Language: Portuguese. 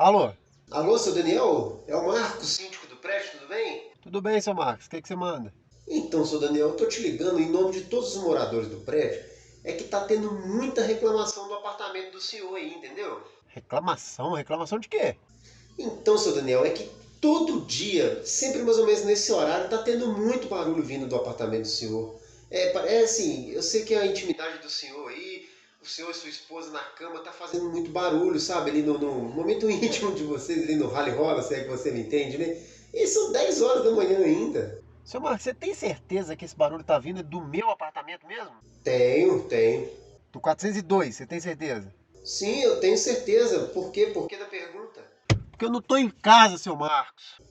Alô? Alô, seu Daniel? É o Marcos, síndico do prédio, tudo bem? Tudo bem, seu Marcos? O que você manda? Então, seu Daniel, eu tô te ligando em nome de todos os moradores do prédio. É que tá tendo muita reclamação do apartamento do senhor aí, entendeu? Reclamação? Reclamação de quê? Então, seu Daniel, é que todo dia, sempre mais ou menos nesse horário, tá tendo muito barulho vindo do apartamento do senhor. É assim, eu sei que a intimidade do senhor aí, o senhor e sua esposa na cama tá fazendo muito barulho, sabe? Ali no momento íntimo de vocês, ali no rally rola, se é que você me entende, né? E são 10 horas da manhã ainda. Seu Marcos, você tem certeza que esse barulho tá vindo do meu apartamento mesmo? Tenho. Do 402, você tem certeza? Sim, eu tenho certeza. Por quê? Por que da pergunta? Porque eu não tô em casa, seu Marcos.